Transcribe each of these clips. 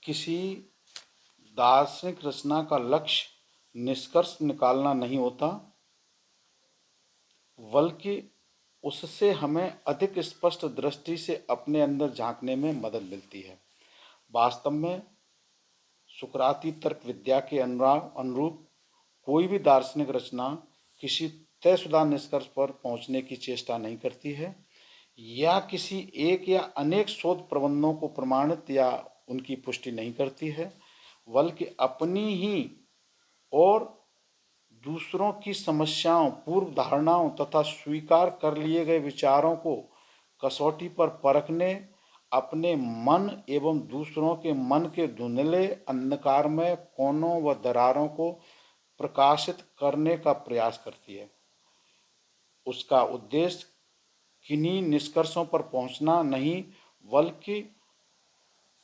किसी दार्शनिक रचना का लक्ष्य निष्कर्ष निकालना नहीं होता, बल्कि उससे हमें अधिक स्पष्ट दृष्टि से अपने अंदर झांकने में मदद मिलती है। वास्तव में सुकराती तर्क विद्या के अनुरूप कोई भी दार्शनिक रचना किसी तयशुदा निष्कर्ष पर पहुंचने की चेष्टा नहीं करती है, या किसी एक या अनेक शोध प्रबंधों को प्रमाणित या उनकी पुष्टि नहीं करती है, बल्कि अपनी ही और दूसरों की समस्याओं, पूर्व धारणाओं तथा स्वीकार कर लिए गए विचारों को कसौटी पर परखने, अपने मन एवं दूसरों के मन के धुंधले अंधकारमय कोनों व दरारों को प्रकाशित करने का प्रयास करती है। उसका उद्देश्य किन्हीं निष्कर्षों पर पहुंचना नहीं, बल्कि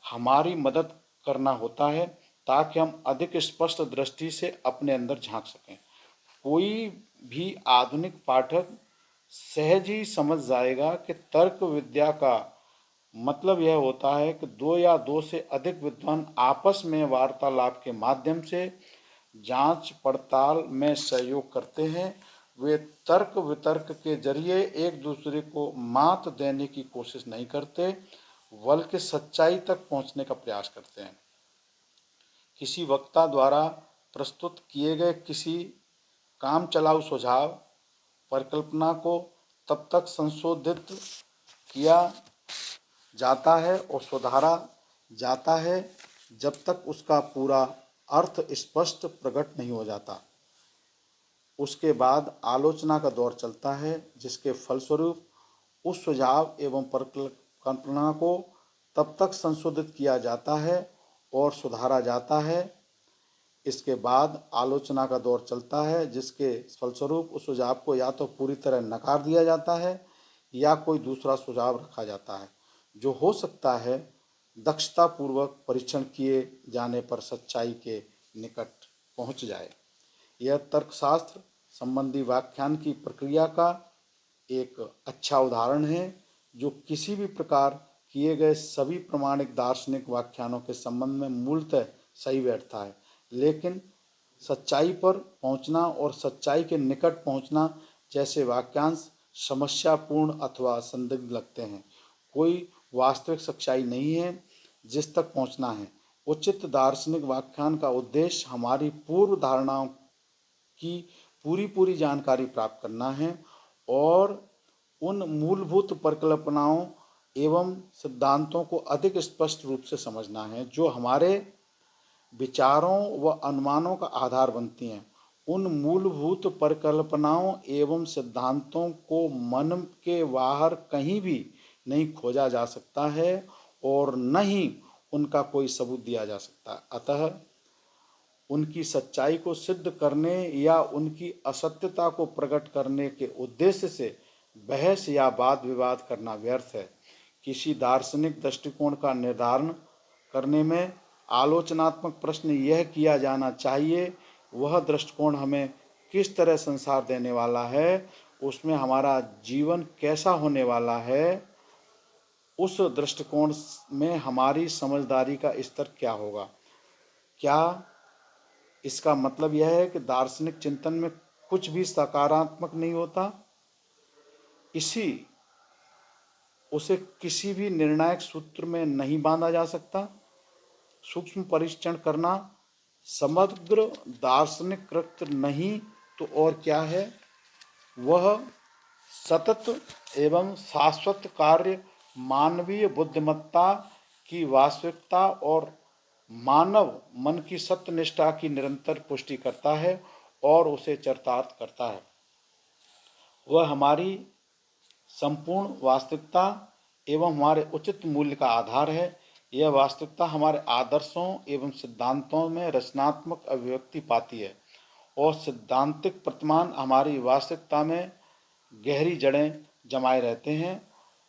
हमारी मदद करना होता है, ताकि हम अधिक स्पष्ट दृष्टि से अपने अंदर झांक सकें। कोई भी आधुनिक पाठक सहज ही समझ जाएगा कि तर्क विद्या का मतलब यह होता है कि दो या दो से अधिक विद्वान आपस में वार्तालाप के माध्यम से जांच पड़ताल में सहयोग करते हैं। वे तर्क वितर्क के जरिए एक दूसरे को मात देने की कोशिश नहीं करते, बल्कि सच्चाई तक पहुंचने का प्रयास करते हैं। किसी वक्ता द्वारा प्रस्तुत किए गए किसी काम चलाऊ सुझाव, परिकल्पना को तब तक संशोधित किया जाता है और सुधारा जाता है जब तक उसका पूरा अर्थ स्पष्ट प्रकट नहीं हो जाता। उसके बाद आलोचना का दौर चलता है, जिसके फलस्वरूप उस सुझाव एवं परिकल्पना को तब तक संशोधित किया जाता है और सुधारा जाता है। इसके बाद आलोचना का दौर चलता है, जिसके फलस्वरूप उस सुझाव को या तो पूरी तरह नकार दिया जाता है या कोई दूसरा सुझाव रखा जाता है, जो हो सकता है दक्षतापूर्वक परीक्षण किए जाने पर सच्चाई के निकट पहुंच जाए। यह तर्कशास्त्र संबंधी व्याख्यान की प्रक्रिया का एक अच्छा उदाहरण है, जो किसी भी प्रकार किए गए सभी प्रमाणिक दार्शनिक व्याख्यानों के संबंध में मूलतः सही बैठता है। लेकिन सच्चाई पर पहुंचना और सच्चाई के निकट पहुंचना जैसे वाक्यांश समस्यापूर्ण अथवा संदिग्ध लगते हैं। कोई वास्तविक सच्चाई नहीं है जिस तक पहुंचना है। उचित दार्शनिक व्याख्यान का उद्देश्य हमारी पूर्व धारणाओं की पूरी जानकारी प्राप्त करना है और उन मूलभूत परिकल्पनाओं एवं सिद्धांतों को अधिक स्पष्ट रूप से समझना है, जो हमारे विचारों व अनुमानों का आधार बनती हैं। उन मूलभूत परिकल्पनाओं एवं सिद्धांतों को मन के बाहर कहीं भी नहीं खोजा जा सकता है और न ही उनका कोई सबूत दिया जा सकता। अतः उनकी सच्चाई को सिद्ध करने या उनकी असत्यता को प्रकट करने के उद्देश्य से बहस या वाद विवाद करना व्यर्थ है। किसी दार्शनिक दृष्टिकोण का निर्धारण करने में आलोचनात्मक प्रश्न यह किया जाना चाहिए, वह दृष्टिकोण हमें किस तरह संसार देने वाला है, उसमें हमारा जीवन कैसा होने वाला है, उस दृष्टिकोण में हमारी समझदारी का स्तर क्या होगा। क्या इसका मतलब यह है कि दार्शनिक चिंतन में कुछ भी सकारात्मक नहीं होता? उसे किसी भी निर्णायक सूत्र में नहीं बांधा जा सकता? सूक्ष्म परीक्षण करना समग्र दार्शनिक कृत्य नहीं तो और क्या है? वह सतत एवं शाश्वत कार्य मानवीय बुद्धिमत्ता की वास्तविकता और मानव मन की सत्यनिष्ठा की निरंतर पुष्टि करता है और उसे चरितार्थ करता है। वह हमारी संपूर्ण वास्तविकता एवं हमारे उचित मूल्य का आधार है। यह वास्तविकता हमारे आदर्शों एवं सिद्धांतों में रचनात्मक अभिव्यक्ति पाती है और सिद्धांतिक प्रतिमान हमारी वास्तविकता में गहरी जड़ें जमाए रहते हैं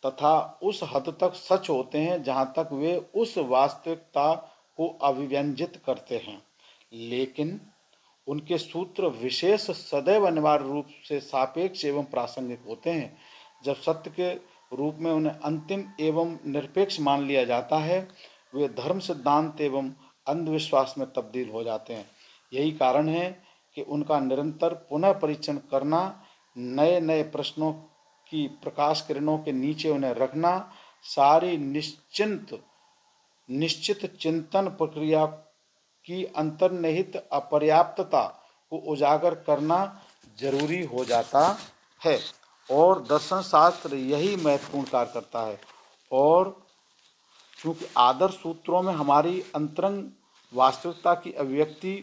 तथा उस हद तक सच होते हैं जहाँ तक वे उस वास्तविकता को अभिव्यंजित करते हैं। लेकिन उनके सूत्र विशेष सदैव अनिवार्य रूप से सापेक्ष एवं प्रासंगिक होते हैं। जब सत्य के रूप में उन्हें अंतिम एवं निरपेक्ष मान लिया जाता है, वे धर्म सिद्धांत एवं अंधविश्वास में तब्दील हो जाते हैं। यही कारण है कि उनका निरंतर पुनः परीक्षण करना, नए नए प्रश्नों की प्रकाश किरणों के नीचे उन्हें रखना, सारी निश्चित चिंतन प्रक्रिया की अंतर्निहित अपर्याप्तता को उजागर करना जरूरी हो जाता है। और दर्शन शास्त्र यही महत्वपूर्ण कार्य करता है। और क्योंकि आदर्श सूत्रों में हमारी अंतरंग वास्तविकता की अभिव्यक्ति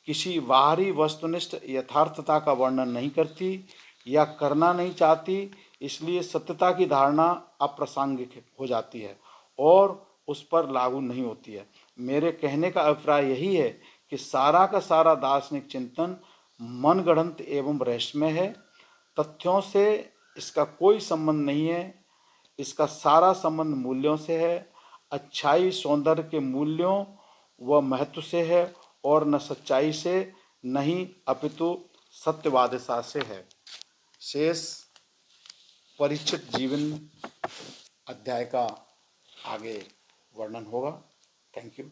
किसी बाहरी वस्तुनिष्ठ यथार्थता का वर्णन नहीं करती या करना नहीं चाहती, इसलिए सत्यता की धारणा अप्रासंगिक हो जाती है और उस पर लागू नहीं होती है। मेरे कहने का अभिप्राय यही है कि सारा का सारा दार्शनिक चिंतन मनगढ़ंत एवं रहस्यमय है। तथ्यों से इसका कोई संबंध नहीं है। इसका सारा संबंध मूल्यों से है, अच्छाई सौंदर्य के मूल्यों व महत्व से है, और न सच्चाई से, नहीं अपितु सत्यवादिता से है। शेष परीक्षित जीवन अध्याय का आगे वर्णन होगा। Thank you.